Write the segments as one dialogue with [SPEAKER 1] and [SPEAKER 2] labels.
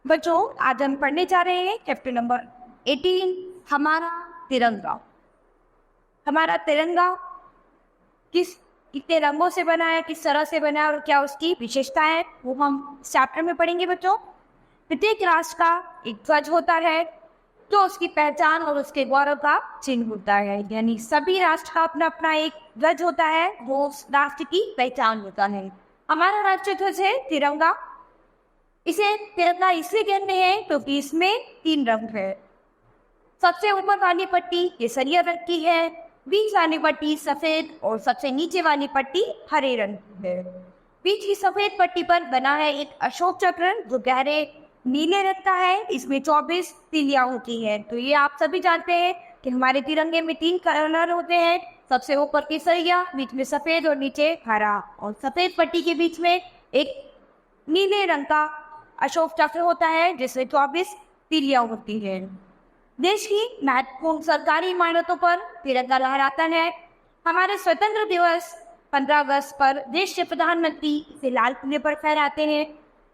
[SPEAKER 1] बच्चों, आज हम पढ़ने जा रहे हैं चैप्टर नंबर 18, हमारा तिरंगा। हमारा तिरंगा कितने रंगों से बना है, किस तरह से बना है और क्या उसकी विशेषता है, वो हम इस चैप्टर में पढ़ेंगे। बच्चों, प्रत्येक राष्ट्र का एक ध्वज होता है जो उसकी पहचान और उसके गौरव का चिन्ह होता है। यानी सभी राष्ट्र का अपना अपना एक ध्वज होता है, वो उस राष्ट्र की पहचान होता है। हमारा राष्ट्रीय ध्वज है तिरंगा। इसे तिरंगा इसलिए कहते हैं क्योंकि इसमें 3 रंग है। सबसे ऊपर वाली पट्टी केसरिया रंग की है, बीच वाली पट्टी सफेद और सबसे नीचे वाली पट्टी हरे रंग की है। बीच की सफेद पट्टी पर बना है एक अशोक चक्र जो गहरे नीले रंग का है। इसमें 24 तीलियां होती हैं। तो ये आप सभी जानते हैं कि हमारे तिरंगे में 3 कलर होते हैं। सबसे ऊपर केसरिया, बीच में सफेद और नीचे हरा, और सफेद पट्टी के बीच में एक नीले रंग का अशोक चक्र होता है जिसमें 24 तीलियां होती है। देश की महत्वपूर्ण सरकारी इमारतों पर तिरंगा लहराता है। हमारे स्वतंत्र दिवस 15 अगस्त पर देश के प्रधानमंत्री इसे लाल किले पर फहराते हैं।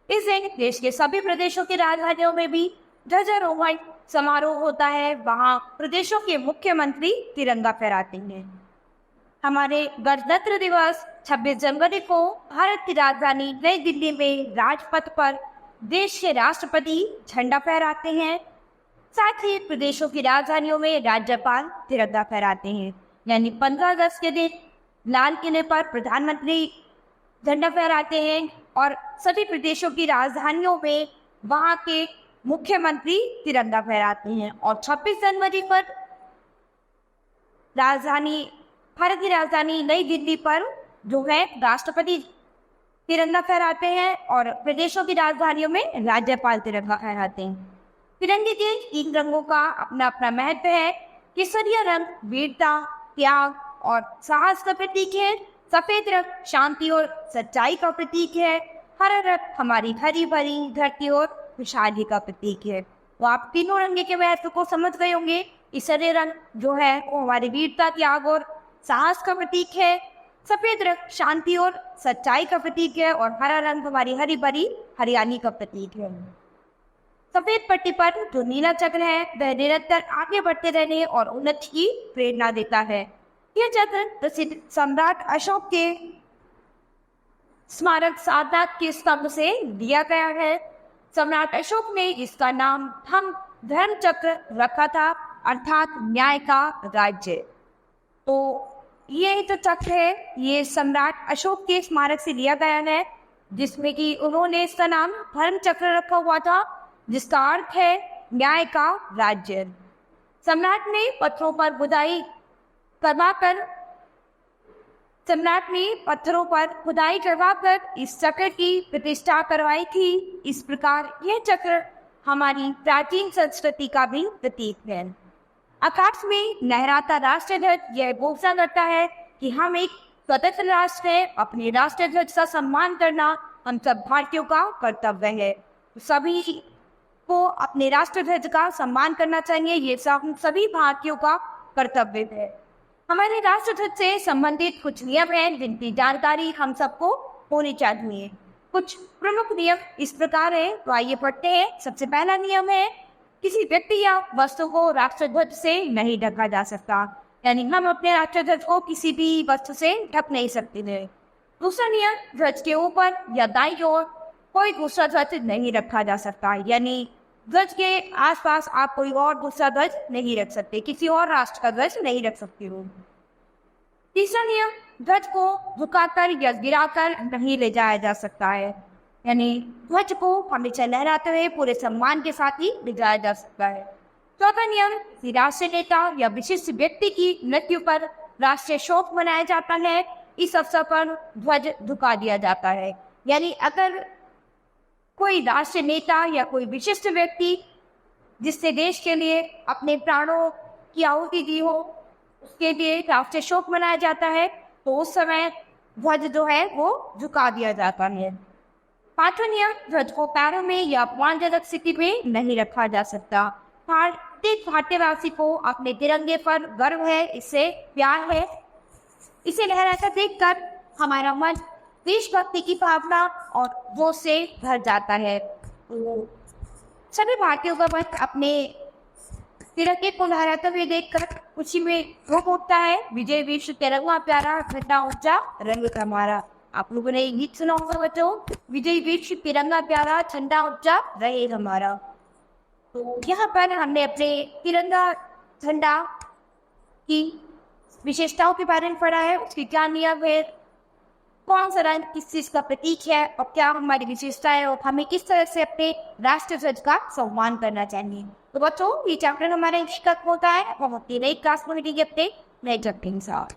[SPEAKER 1] इस दिन देश के सभी प्रदेशों की राजधानियों में भी ध्वजारोहण समारोह होता है। वहां प्रदेशों के मुख्यमंत्री तिरंगा फहराते हैं। हमारे गणतंत्र दिवस 26 जनवरी को भारत की राजधानी नई दिल्ली में राजपथ पर देश के राष्ट्रपति झंडा फहराते हैं। साथ ही प्रदेशों की राजधानियों में राज्यपाल तिरंगा फहराते हैं। यानी 15 अगस्त के दिन लाल किले पर प्रधानमंत्री झंडा फहराते हैं और सभी प्रदेशों की राजधानियों में वहां के मुख्यमंत्री तिरंगा फहराते हैं। और 26 जनवरी पर भारत की राजधानी नई दिल्ली पर जो है राष्ट्रपति तिरंगा फहराते हैं और प्रदेशों की राजधानियों में राज्यपाल तिरंगा फहराते हैं। तिरंगे के 3 रंगों का अपना अपना महत्व है। केसरिया रंग वीरता, त्याग और साहस का प्रतीक है। सफेद रंग शांति और सच्चाई का प्रतीक है। हरा रंग हमारी हरी भरी धरती और खुशहाली का प्रतीक है। तो आप तीनों रंग के महत्व को समझ गए होंगे। केसरिया रंग जो है वो हमारी वीरता, त्याग और साहस का प्रतीक है। सफेद रंग शांति और सच्चाई का प्रतीक है और हरा रंग हमारी हरी भरी हरियाली का प्रतीक है। सफेद पट्टी पर जो नीला चक्र है वह निरंतर आगे बढ़ते रहने और उन्नति की प्रेरणा देता है। यह चक्र प्रसिद्ध सम्राट अशोक के स्मारक सारनाथ के स्तंभ से लिया गया है। सम्राट अशोक ने इसका नाम धर्म चक्र रखा था, अर्थात न्याय का राज्य। तो ये जो चक्र है ये सम्राट अशोक के स्मारक से लिया गया है, जिसमें कि उन्होंने इसका नाम धर्म चक्र रखा हुआ था, जिसका अर्थ है न्याय का राज्य। सम्राट ने पत्थरों पर खुदाई करवाकर इस चक्र की प्रतिष्ठा करवाई थी। इस प्रकार यह चक्र हमारी प्राचीन संस्कृति का भी प्रतीक है। आकाश में लहराता राष्ट्रीय ध्वज यह घोषणा करता है कि हम एक स्वतंत्र राष्ट्र है। अपने राष्ट्रीय ध्वज का सम्मान करना हम सब भारतीयों का कर्तव्य है। सभी को अपने राष्ट्र ध्वज का सम्मान करना चाहिए, ये सब सभी भारतीयों का कर्तव्य है। हमारे राष्ट्र ध्वज से संबंधित कुछ नियम हैं जिनकी जानकारी हम सबको होनी चाहिए। कुछ प्रमुख नियम इस प्रकार है, तो आइए पढ़ते हैं। सबसे पहला नियम है किसी व्यक्ति या वस्तु को राष्ट्र ध्वज से नहीं ढका जा सकता। यानी हम अपने राष्ट्र ध्वज को किसी भी वस्तु से ढक नहीं सकते हैं। दूसरा नियम, ध्वज के ऊपर या दाईं ओर कोई दूसरा ध्वज नहीं रखा जा सकता। यानी ध्वज के आसपास आप कोई और दूसरा ध्वज नहीं रख सकते, किसी और राष्ट्र का ध्वज नहीं रख सकते हो। तीसरा नियम, ध्वज को झुकाकर या गिराकर नहीं ले जाया जा सकता है। यानी ध्वज को हमेशा लहराते हुए पूरे सम्मान के साथ ही ले जाया जा सकता है। चौथा नियम, किसी राष्ट्रीय नेता या विशिष्ट व्यक्ति की मृत्यु पर राष्ट्रीय शोक मनाया जाता है। इस अवसर पर ध्वज झुका दिया जाता है। यानी अगर कोई राष्ट्रीय नेता या कोई विशिष्ट व्यक्ति जिससे देश के लिए अपने प्राणों की आहुति दी हो, उसके लिए राष्ट्रीय शोक मनाया जाता है, तो उस समय ध्वज जो है वो झुका दिया जाता है। पांचवा नियम, ध्वज को पैरों में या अपमानजनक स्थिति में नहीं रखा जा सकता। प्रत्येक भारतीयवासी को अपने तिरंगे पर गर्व है, इससे प्यार है। इसे लहराता देखकर हमारा मन देशभक्ति की भावना और जोश से भर जाता है। तो सभी भारतीयों का मन अपने तिरंगे को लहराते हुए देखकर खुशी में धूम उठता है। विजय विश्व तिरंगा प्यारा, झंडा ऊंचा, रंग हमारा। आप लोगों ने गीत सुना होगा बच्चों, विजय विश्व तिरंगा प्यारा, झंडा ऊंचा, रहे हमारा। तो यहाँ पर हमने अपने तिरंगा झंडा की विशेषताओं के बारे में पढ़ा है, उसकी क्या नियम है, कौन सा रंग किस चीज का प्रतीक है और क्या हमारी विशेषता है और हमें किस तरह से अपने राष्ट्र ध्वज का सम्मान करना चाहिए। तो बच्चों, ये चैप्टर हमारे इंग्लिश का होता है और हम अपनी नई क्लास में मिलेंगे अपने नए चैप्टर के साथ।